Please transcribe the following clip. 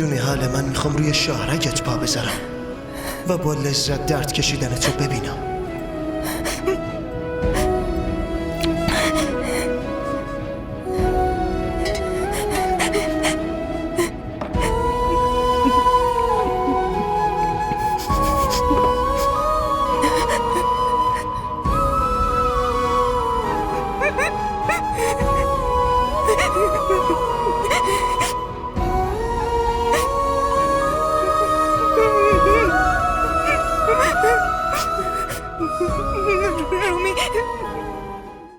میدونی حال من میخوام روی شاهرگت پا بذارم و با لذت درد کشیدن تو ببینم. رومی